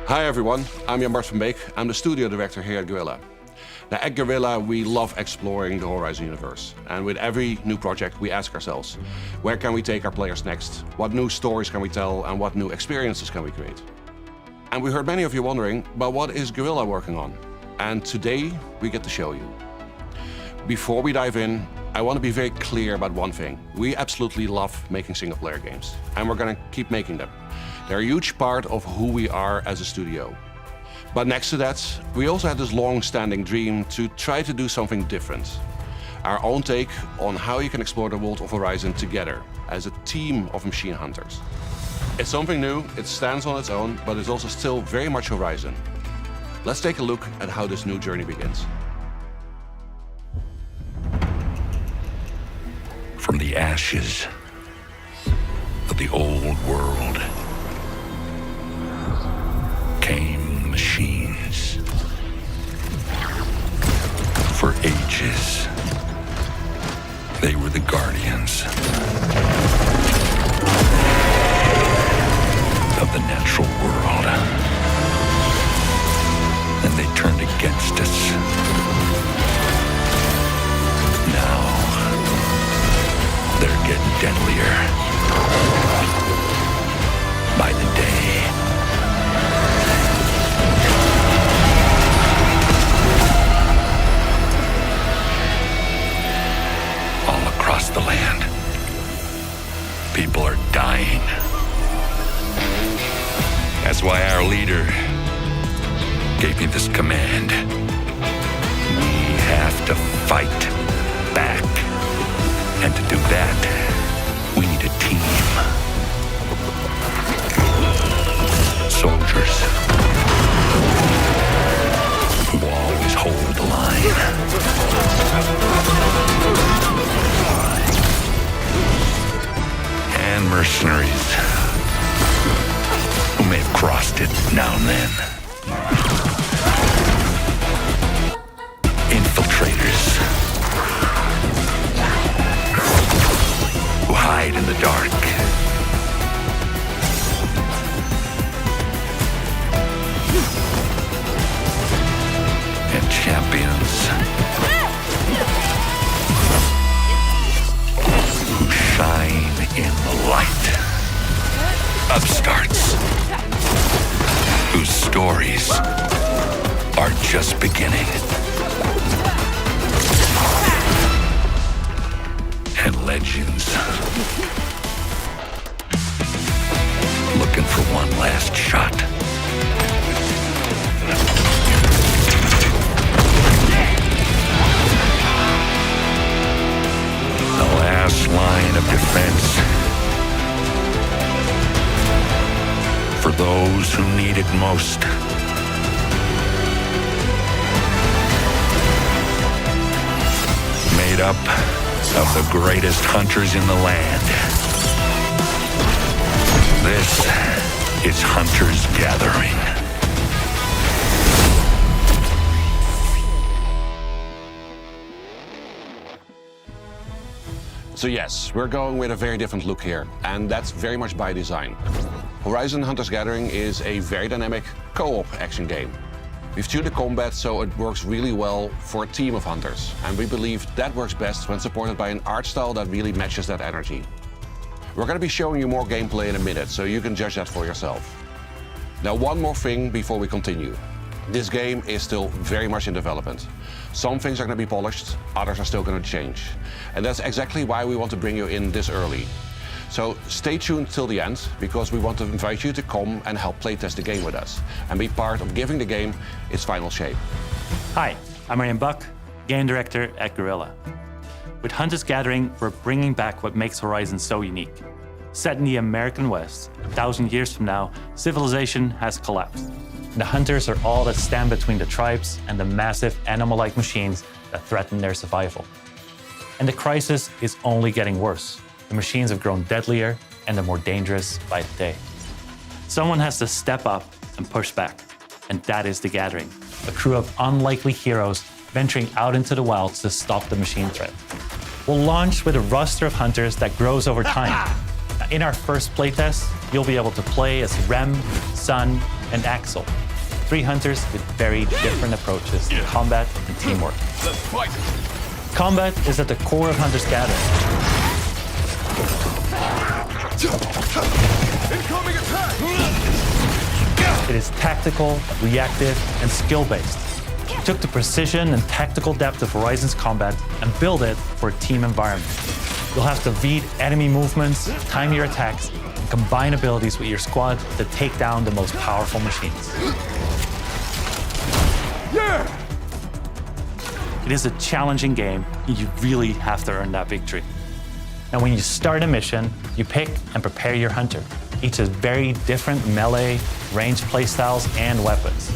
Hi everyone, I'm Jan-Bart van Beek. I'm the studio director here at Guerrilla. Now at Guerrilla, we love exploring the Horizon universe. And with every new project, we ask ourselves, where can we take our players next? What new stories can we tell and what new experiences can we create? And we heard many of you wondering, but what is Guerrilla working on? And today, we get to show you. Before we dive in, I want to be very clear about one thing. We absolutely love making single-player games, and we're going to keep making them. They're a huge part of who we are as a studio. But next to that, we also had this long-standing dream to try to do something different. Our own take on how you can explore the world of Horizon together as a team of machine hunters. It's something new, it stands on its own, but it's also still very much Horizon. Let's take a look at how this new journey begins. From the ashes of the old world came machines. For ages, they were the guardians of the natural world. And they turned against us. Now, they're getting deadlier by the day. All across the land, people are dying. That's why our leader gave me this command. We have to fight back. And to do that, we need a team. Soldiers who always hold the line. And mercenaries who may have crossed it now and then. Infiltrators who hide in the dark. And champions who shine in the light. Upstarts whose stories are just beginning. And legends looking for one last shot. The last line of defense for those who need it most. Made up of the greatest hunters in the land. This is Hunters Gathering. So yes, we're going with a very different look here, and that's very much by design. Horizon Hunters Gathering is a very dynamic co-op action game. We've tuned the combat so it works really well for a team of hunters, and we believe that works best when supported by an art style that really matches that energy. We're going to be showing you more gameplay in a minute, so you can judge that for yourself. Now, one more thing before we continue. This game is still very much in development. Some things are going to be polished, others are still going to change. And that's exactly why we want to bring you in this early. So stay tuned till the end, because we want to invite you to come and help playtest the game with us and be part of giving the game its final shape. Hi, I'm Ryan Buck, game director at Guerrilla. With Hunters Gathering, we're bringing back what makes Horizon so unique. Set in the American West, 1,000 years from now, civilization has collapsed. The hunters are all that stand between the tribes and the massive animal-like machines that threaten their survival. And the crisis is only getting worse. The machines have grown deadlier and they're more dangerous by the day. Someone has to step up and push back, and that is The Gathering, a crew of unlikely heroes venturing out into the wilds to stop the machine threat. We'll launch with a roster of hunters that grows over time. In our first playtest, you'll be able to play as Rem, Sun, and Axel. 3 hunters with very different approaches to combat and teamwork. Let's fight! Combat is at the core of Hunter's Gathering. Incoming attack! It is tactical, reactive, and skill-based. We took the precision and tactical depth of Horizon's combat and built it for a team environment. You'll have to read enemy movements, time your attacks, and combine abilities with your squad to take down the most powerful machines. Yeah! It is a challenging game, and you really have to earn that victory. Now, when you start a mission, you pick and prepare your hunter. Each has very different melee, ranged playstyles, and weapons.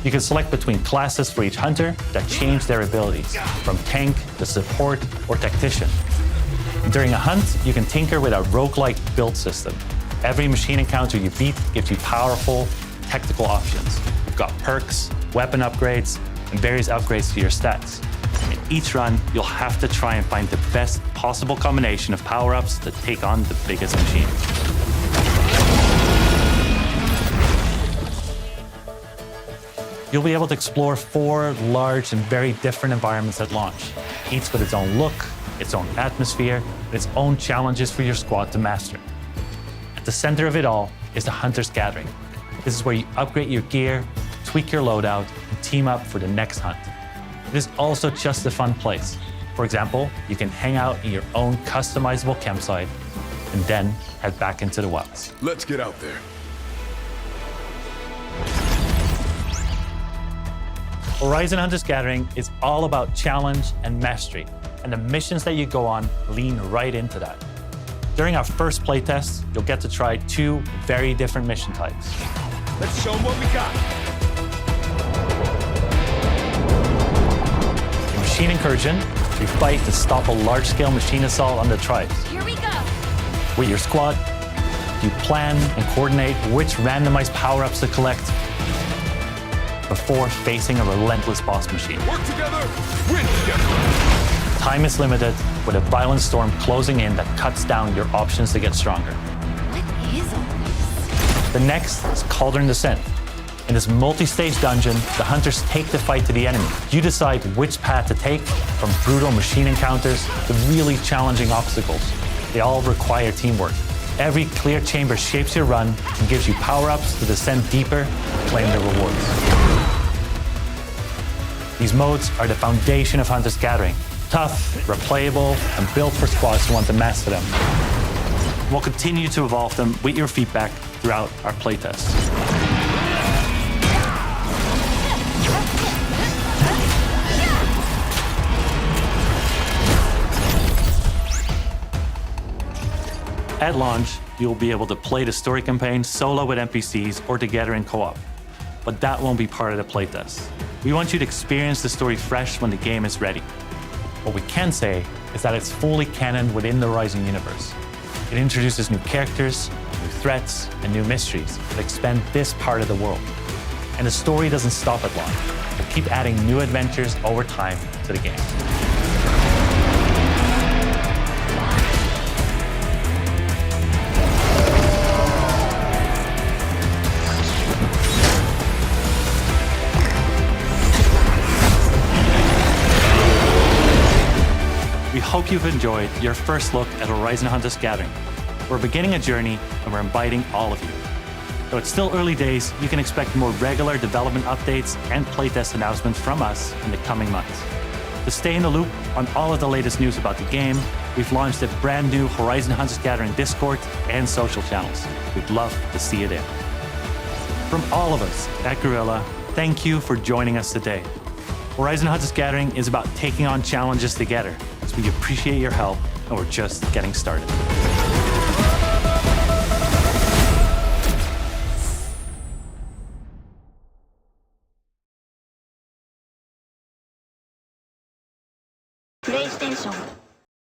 You can select between classes for each hunter that change their abilities, from tank to support or tactician. During a hunt, you can tinker with our roguelike build system. Every machine encounter you beat gives you powerful, tactical options. You've got perks, weapon upgrades, and various upgrades to your stats. In each run, you'll have to try and find the best possible combination of power-ups to take on the biggest machine. You'll be able to explore 4 large and very different environments at launch, each with its own look, its own atmosphere, and its own challenges for your squad to master. At the center of it all is the Hunter's Gathering. This is where you upgrade your gear, tweak your loadout, and team up for the next hunt. It is also just a fun place. For example, you can hang out in your own customizable campsite and then head back into the wilds. Let's get out there. Horizon Hunter's Gathering is all about challenge and mastery, and the missions that you go on lean right into that. During our first playtest, you'll get to try 2 very different mission types. Let's show them what we got. In Machine Incursion, you fight to stop a large-scale machine assault on the tribes. Here we go. With your squad, you plan and coordinate which randomized power-ups to collect before facing a relentless boss machine. Work together, win together. Time is limited, with a violent storm closing in that cuts down your options to get stronger. What is all this? The next is Cauldron Descent. In this multi-stage dungeon, the hunters take the fight to the enemy. You decide which path to take, from brutal machine encounters to really challenging obstacles. They all require teamwork. Every clear chamber shapes your run and gives you power-ups to descend deeper and claim the rewards. These modes are the foundation of Hunter's Gathering. Tough, replayable, and built for squads who want to master them. We'll continue to evolve them with your feedback throughout our playtests. At launch, you'll be able to play the story campaign solo with NPCs or together in co-op. But that won't be part of the playtest. We want you to experience the story fresh when the game is ready. What we can say is that it's fully canon within the Horizon universe. It introduces new characters, new threats, and new mysteries that expand this part of the world. And the story doesn't stop at launch. We'll keep adding new adventures over time to the game. We hope you've enjoyed your first look at Horizon Hunter's Gathering. We're beginning a journey, and we're inviting all of you. Though it's still early days, you can expect more regular development updates and playtest announcements from us in the coming months. To stay in the loop on all of the latest news about the game, we've launched a brand new Horizon Hunter's Gathering Discord and social channels. We'd love to see it in. From all of us at Guerrilla, thank you for joining us today. Horizon Hunter's Gathering is about taking on challenges together, so we appreciate your help, and we're just getting started. PlayStation